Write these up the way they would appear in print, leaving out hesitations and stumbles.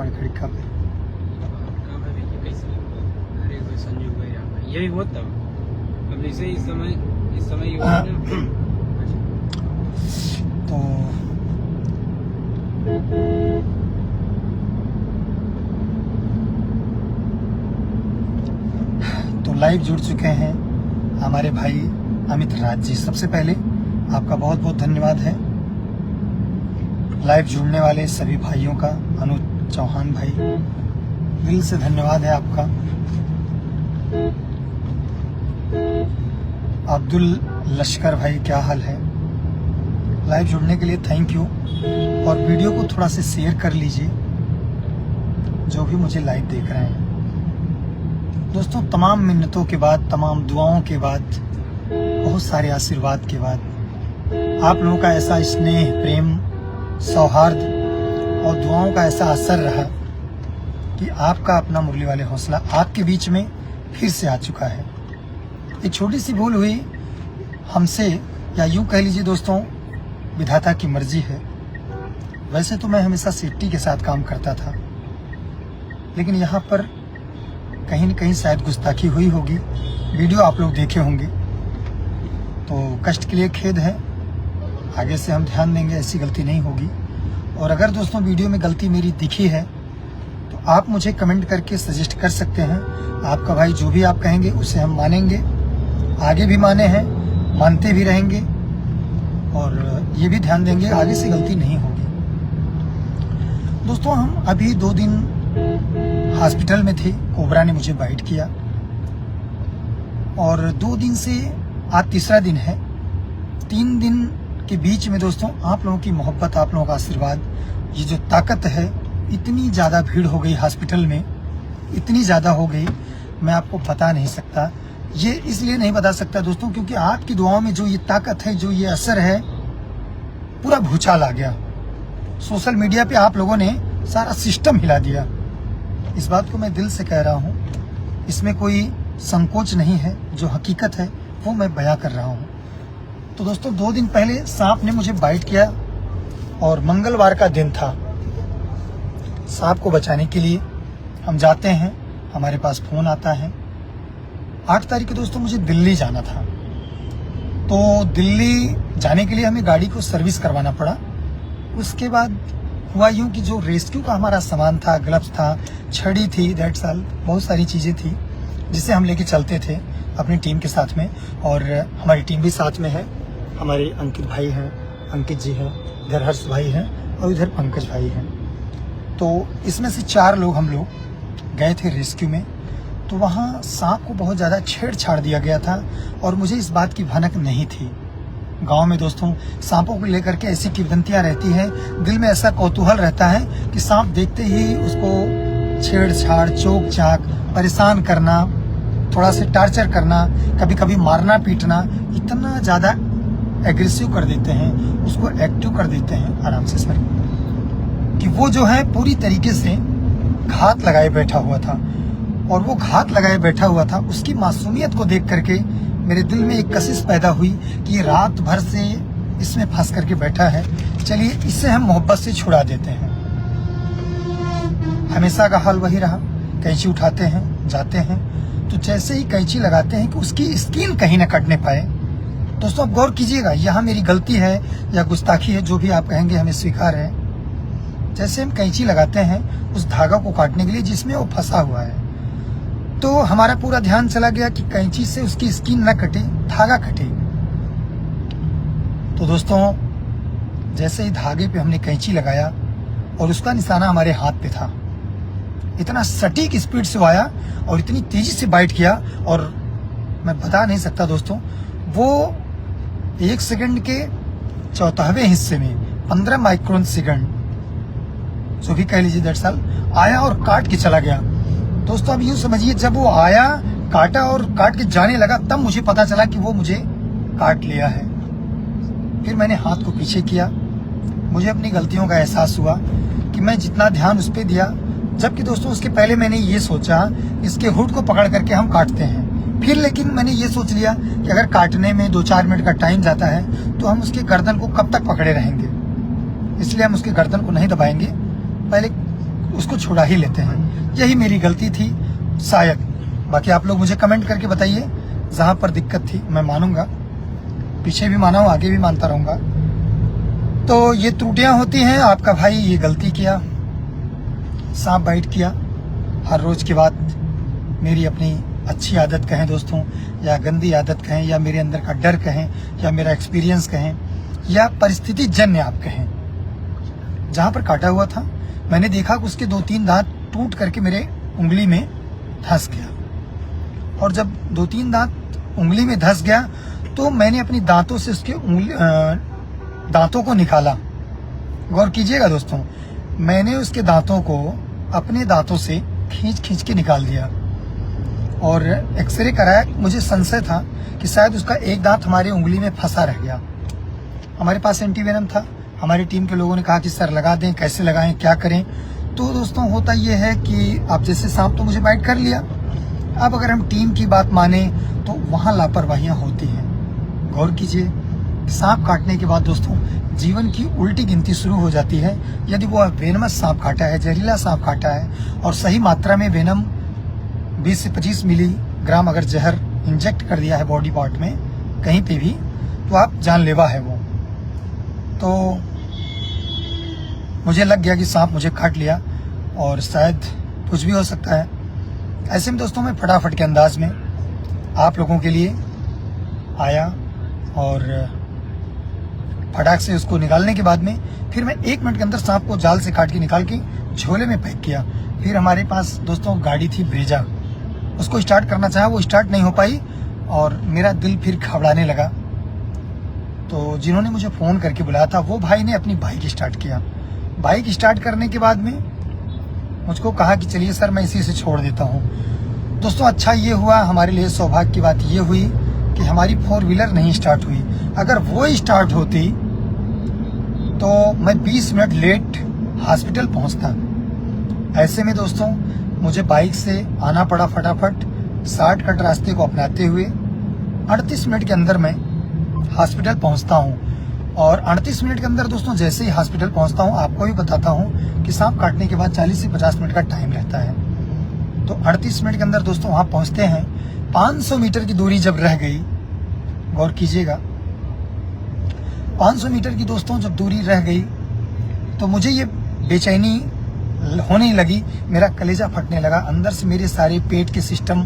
ಮಾಡಿ खड़ी कर दे। अरे कोई संयोग है यार, यही होता है। अब जैसे इस समय ये हुआ ना। तो लाइव जुड़ चुके हैं हमारे भाई अमित राज जी। सबसे पहले आपका बहुत बहुत धन्यवाद है। लाइव जुड़ने वाले सभी भाइयों का, अनुज चौहान भाई, दिल से धन्यवाद है आपका। अब्दुल लश्कर भाई, क्या हाल है? लाइव जुड़ने के लिए थैंक यू। और वीडियो को थोड़ा सा शेयर कर लीजिए जो भी मुझे लाइव देख रहे हैं। दोस्तों, तमाम मिन्नतों के बाद, तमाम दुआओं के बाद, बहुत सारे आशीर्वाद के बाद, आप लोगों का ऐसा स्नेह, प्रेम, सौहार्द और दुआओं का ऐसा असर रहा कि आपका अपना मुरली वाले हौसला आपके बीच में फिर से आ चुका है। एक छोटी सी भूल हुई हमसे, या यूं कह लीजिए दोस्तों, विधाता की मर्जी है। वैसे तो मैं हमेशा सेफ्टी के साथ काम करता था, लेकिन यहाँ पर कहीं न कहीं शायद गुस्ताखी हुई होगी। वीडियो आप लोग देखे होंगे, तो कष्ट के लिए खेद है। आगे से हम ध्यान देंगे, ऐसी गलती नहीं होगी। और अगर दोस्तों वीडियो में गलती मेरी दिखी है तो आप मुझे कमेंट करके सजेस्ट कर सकते हैं। आपका भाई जो भी आप कहेंगे उसे हम मानेंगे, आगे भी माने हैं, मानते भी रहेंगे, और ये भी ध्यान देंगे आगे से गलती नहीं होगी। दोस्तों, हम अभी 2 दिन हॉस्पिटल में थे। कोबरा ने मुझे बाइट किया और 2 दिन से आज तीसरा दिन है। 3 दिन के बीच में दोस्तों आप लोगों की मोहब्बत, आप लोगों का आशीर्वाद, ये जो ताकत है, इतनी ज़्यादा भीड़ हो गई हॉस्पिटल में, इतनी ज़्यादा हो गई, मैं आपको बता नहीं सकता। ये इसलिए नहीं बता सकता दोस्तों क्योंकि आपकी दुआओं में जो ये ताकत है, जो ये असर है, पूरा भूचाल आ गया। सोशल मीडिया पे आप लोगों ने सारा सिस्टम हिला दिया। इस बात को मैं दिल से कह रहा हूँ, इसमें कोई संकोच नहीं है, जो हकीकत है वो मैं बयां कर रहा हूँ। तो दोस्तों, 2 दिन पहले सांप ने मुझे बाइट किया और मंगलवार का दिन था। सांप को बचाने के लिए हम जाते हैं, हमारे पास फोन आता है। 8 तारीख को दोस्तों मुझे दिल्ली जाना था, तो दिल्ली जाने के लिए हमें गाड़ी को सर्विस करवाना पड़ा। उसके बाद हुआ यूं कि जो रेस्क्यू का हमारा सामान था, ग्लव्स था, छड़ी थी, दैट्स ऑल, बहुत सारी चीज़ें थी जिसे हम लेके चलते थे अपनी टीम के साथ में। और हमारी टीम भी साथ में है। हमारे अंकित भाई हैं, अंकित जी हैं, इधर हर्ष भाई हैं और इधर पंकज भाई हैं। तो इसमें से 4 लोग हम लोग गए थे रेस्क्यू में। तो वहाँ सांप को बहुत ज़्यादा छेड़छाड़ दिया गया था और मुझे इस बात की भनक नहीं थी। गांव में दोस्तों सांपों को लेकर के ऐसी किंवदंतियाँ रहती हैं, दिल में ऐसा कौतूहल रहता है कि सांप देखते ही उसको छेड़छाड़, चोक चाक, परेशान करना, थोड़ा सा टार्चर करना, कभी कभी मारना पीटना, इतना ज़्यादा एग्रेसिव कर देते हैं, उसको एक्टिव कर देते हैं आराम से सर, कि वो जो है पूरी तरीके से घात लगाए बैठा हुआ था। और वो घात लगाए बैठा हुआ था, उसकी मासूमियत को देख करके मेरे दिल में एक कशिश पैदा हुई कि ये रात भर से इसमें फंस करके बैठा है, चलिए इसे हम मोहब्बत से छुड़ा देते हैं। हमेशा का हाल वही रहा, कैंची उठाते हैं, जाते हैं, तो जैसे ही कैंची लगाते हैं कि उसकी स्किन कहीं ना कटने पाए। दोस्तों, आप गौर कीजिएगा, यहाँ मेरी गलती है या गुस्ताखी है, जो भी आप कहेंगे, हमें स्वीकार है। जैसे हम कैंची लगाते हैं उस धागा को काटने के लिए जिसमें वो फंसा हुआ है, तो हमारा पूरा ध्यान चला गया कि कैंची से उसकी स्किन न कटे, धागा कटे। तो दोस्तों, जैसे ही धागे पे हमने कैंची लगाया और उसका निशाना हमारे हाथ पे था, इतना सटीक स्पीड से आया और इतनी तेजी से बाइट किया, और मैं बता नहीं सकता दोस्तों, वो 1 सेकंड के 1/4 हिस्से में 15 माइक्रोन सेकंड, जो भी कह लीजिए, दैट्स ऑल, आया और काट के चला गया। दोस्तों, अब यूं समझिए, जब वो आया, काटा और काट के जाने लगा, तब मुझे पता चला कि वो मुझे काट लिया है। फिर मैंने हाथ को पीछे किया, मुझे अपनी गलतियों का एहसास हुआ कि मैं जितना ध्यान उस पर दिया, जबकि दोस्तों उसके पहले मैंने ये सोचा इसके हुड को पकड़ करके हम काटते हैं। फिर लेकिन मैंने ये सोच लिया कि अगर काटने में 2-4 मिनट का टाइम जाता है तो हम उसके गर्दन को कब तक पकड़े रहेंगे, इसलिए हम उसके गर्दन को नहीं दबाएंगे, पहले उसको छुड़ा ही लेते हैं। यही मेरी गलती थी शायद। बाकी आप लोग मुझे कमेंट करके बताइए, जहाँ पर दिक्कत थी मैं मानूंगा, पीछे भी माना हूँ, आगे भी मानता रहूँगा। तो ये त्रुटियाँ होती हैं। आपका भाई ये गलती किया, सांप बाइट किया। हर रोज़ की बात मेरी अपनी अच्छी आदत कहें दोस्तों, या गंदी आदत कहें, या मेरे अंदर का डर कहें, या मेरा एक्सपीरियंस कहें, या परिस्थिति जन्य आप कहें, जहाँ पर काटा हुआ था मैंने देखा कि उसके 2-3 दांत टूट करके मेरे उंगली में धंस गया। और जब 2-3 दांत उंगली में धंस गया तो मैंने अपनी दांतों से उसके दांतों को निकाला। गौर कीजिएगा दोस्तों, मैंने उसके दांतों को अपने दांतों से खींच के निकाल दिया और एक्सरे कराया। मुझे संशय था कि शायद उसका एक दांत हमारी उंगली में फंसा रह गया। हमारे पास एंटीवेनम था। हमारी टीम के लोगों ने कहा कि सर लगा दें, कैसे लगाएं, क्या करें। तो दोस्तों होता ये है कि आप जैसे सांप तो मुझे बाइट कर लिया, अब अगर हम टीम की बात माने तो वहाँ लापरवाहियाँ होती हैं। गौर कीजिए, सांप काटने के बाद दोस्तों जीवन की उल्टी गिनती शुरू हो जाती है। यदि वो वेनमस सांप काटा है, जहरीला सांप काटा है और सही मात्रा में वेनम 20 से 25 मिलीग्राम अगर जहर इंजेक्ट कर दिया है बॉडी पार्ट में कहीं पे भी, तो आप जानलेवा है वो। तो मुझे लग गया कि सांप मुझे काट लिया और शायद कुछ भी हो सकता है। ऐसे में दोस्तों मैं फटाफट के अंदाज में आप लोगों के लिए आया और फटाक से उसको निकालने के बाद में फिर मैं 1 मिनट के अंदर सांप को जाल से काट के निकाल के झोले में पैक किया। फिर हमारे पास दोस्तों गाड़ी थी ब्रेजा, उसको स्टार्ट करना चाहा, वो स्टार्ट नहीं हो पाई और मेरा दिल फिर घबराने लगा। तो जिन्होंने मुझे फ़ोन करके बुलाया था वो भाई ने अपनी बाइक स्टार्ट किया। बाइक स्टार्ट करने के बाद में मुझको कहा कि चलिए सर मैं इसी से छोड़ देता हूँ। दोस्तों अच्छा ये हुआ, हमारे लिए सौभाग्य की बात ये हुई कि हमारी 4 व्हीलर नहीं स्टार्ट हुई। अगर वो स्टार्ट होती तो मैं 20 मिनट लेट हॉस्पिटल पहुँचता। ऐसे में दोस्तों मुझे बाइक से आना पड़ा फटाफट, शॉर्टकट रास्ते को अपनाते हुए 38 मिनट के अंदर मैं हॉस्पिटल पहुँचता हूँ। और 38 मिनट के अंदर दोस्तों जैसे ही हॉस्पिटल पहुँचता हूँ, आपको भी बताता हूँ कि सांप काटने के बाद 40 से 50 मिनट का टाइम रहता है। तो 38 मिनट के अंदर दोस्तों वहाँ पहुँचते हैं। 500 मीटर की दूरी जब रह गई, गौर कीजिएगा, 500 मीटर की दोस्तों जब दूरी रह गई तो मुझे ये बेचैनी होने लगी, मेरा कलेजा फटने लगा। अंदर से मेरे सारे पेट के सिस्टम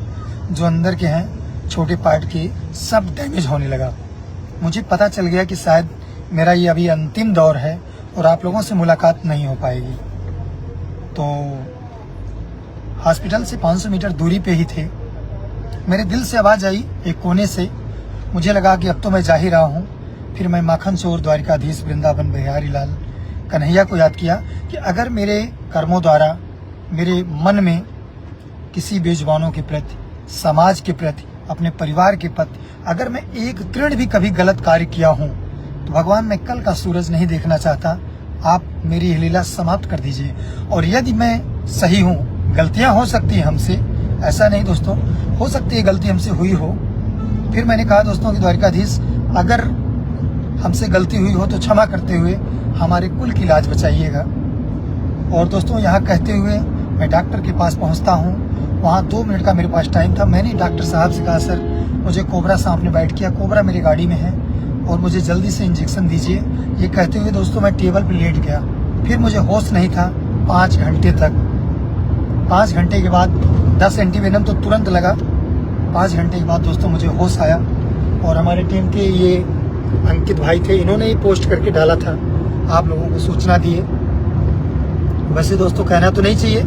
जो अंदर के हैं, छोटे पार्ट के, सब डैमेज होने लगा। मुझे पता चल गया कि शायद मेरा ये अभी अंतिम दौर है और आप लोगों से मुलाकात नहीं हो पाएगी। तो हॉस्पिटल से 500 मीटर दूरी पे ही थे। मेरे दिल से आवाज़ आई एक कोने से, मुझे लगा कि अब तो मैं जा ही रहा हूँ। फिर मैं माखन चोर, द्वारिकाधीश, वृंदावन, बिहारी लाल, कन्हैया को याद किया कि अगर मेरे कर्मों द्वारा मेरे मन में किसी बेजुबानों के प्रति, समाज के प्रति, अपने परिवार के प्रति अगर मैं एक तृण भी कभी गलत कार्य किया हूँ तो भगवान मैं कल का सूरज नहीं देखना चाहता, आप मेरी लीला समाप्त कर दीजिए। और यदि मैं सही हूँ, गलतियाँ हो सकती हैं हमसे, ऐसा नहीं दोस्तों, हो सकती है गलती हमसे हुई हो। फिर मैंने कहा दोस्तों कि द्वारिकाधीश अगर हमसे गलती हुई हो तो क्षमा करते हुए हमारे कुल की लाज बचाइएगा। और दोस्तों यहाँ कहते हुए मैं डॉक्टर के पास पहुँचता हूँ। वहाँ 2 मिनट का मेरे पास टाइम था। मैंने डॉक्टर साहब से कहा सर मुझे कोबरा सांप ने बाइट किया, कोबरा मेरी गाड़ी में है और मुझे जल्दी से इंजेक्शन दीजिए। ये कहते हुए दोस्तों मैं टेबल पर लेट गया। फिर मुझे होश नहीं था 5 घंटे तक। 5 घंटे के बाद 10 एंटीवेनम तो तुरंत लगा। 5 घंटे के बाद दोस्तों मुझे होश आया और हमारे टीम के ये अंकित भाई थे, इन्होंने ही पोस्ट करके डाला था, आप लोगों को सूचना दिए। वैसे दोस्तों कहना तो नहीं चाहिए,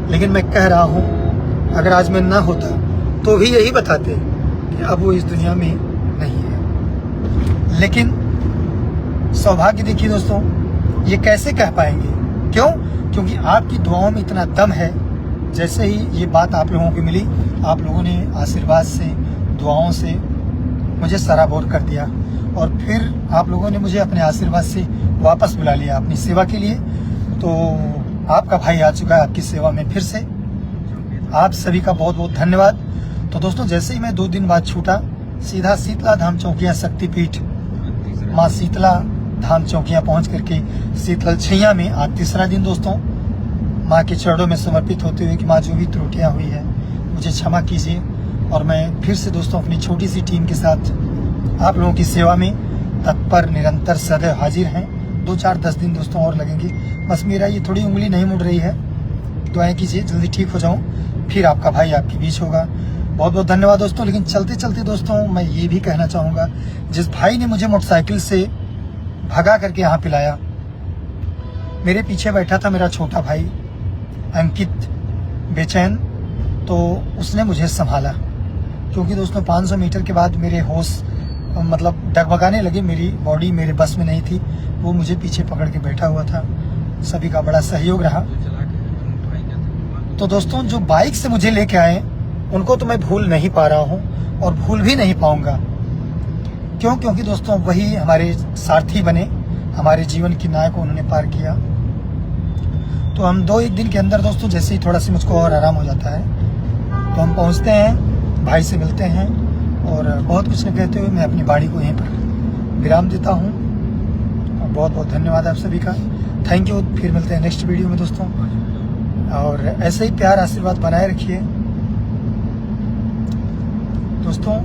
लेकिन मैं कह रहा हूँ अगर आज मैं ना होता तो भी यही बताते कि अब वो इस दुनिया में नहीं है। लेकिन सौभाग्य देखिए दोस्तों, ये कैसे कह पाएंगे? क्यों? क्योंकि आपकी दुआओं में इतना दम है। जैसे ही ये बात आप लोगों को मिली, आप लोगों ने आशीर्वाद से, दुआओं से मुझे सराबोर कर दिया और फिर आप लोगों ने मुझे अपने आशीर्वाद से वापस बुला लिया अपनी सेवा के लिए। तो आपका भाई आ चुका है आपकी सेवा में फिर से। आप सभी का बहुत बहुत धन्यवाद। तो दोस्तों जैसे ही मैं 2 दिन बाद छूटा, सीधा शीतला धाम चौकिया शक्तिपीठ माँ शीतला धाम चौकिया पहुंच करके शीतल छैया में आज 3रा दिन दोस्तों माँ के चरणों में समर्पित होते हुए कि माँ जो भी त्रुटियाँ हुई है मुझे क्षमा कीजिए। और मैं फिर से दोस्तों अपनी छोटी सी टीम के साथ आप लोगों की सेवा में तत्पर निरंतर सदैव हाजिर हैं। 2-4-10 दिन दोस्तों और लगेंगे। बस मेरा ये थोड़ी उंगली नहीं मुड़ रही है, दुआएं कीजिए जल्दी ठीक हो जाऊं, फिर आपका भाई आपके बीच होगा। बहुत बहुत धन्यवाद दोस्तों। लेकिन चलते चलते दोस्तों मैं ये भी कहना चाहूँगा, जिस भाई ने मुझे मोटरसाइकिल से भगा करके यहाँ पे लाया, मेरे पीछे बैठा था मेरा छोटा भाई अंकित बेचैन, तो उसने मुझे संभाला। क्योंकि दोस्तों 500 मीटर के बाद मेरे होश मतलब डगमगाने लगे, मेरी बॉडी मेरे बस में नहीं थी। वो मुझे पीछे पकड़ के बैठा हुआ था। सभी का बड़ा सहयोग रहा। तो दोस्तों जो बाइक से मुझे लेके आए उनको तो मैं भूल नहीं पा रहा हूँ और भूल भी नहीं पाऊंगा। क्यों? क्योंकि दोस्तों वही हमारे सारथी बने, हमारे जीवन की नाव को उन्होंने पार किया। तो हम 2-1 दिन के अंदर दोस्तों जैसे ही थोड़ा सा मुझको और आराम हो जाता है तो हम पहुँचते हैं, भाई से मिलते हैं और बहुत कुछ न कहते हुए मैं अपनी गाड़ी को यहीं पर विराम देता हूँ। और बहुत बहुत धन्यवाद आप सभी का। Thank you. फिर मिलते हैं नेक्स्ट वीडियो में दोस्तों, और ऐसे ही प्यार आशीर्वाद बनाए रखिए दोस्तों।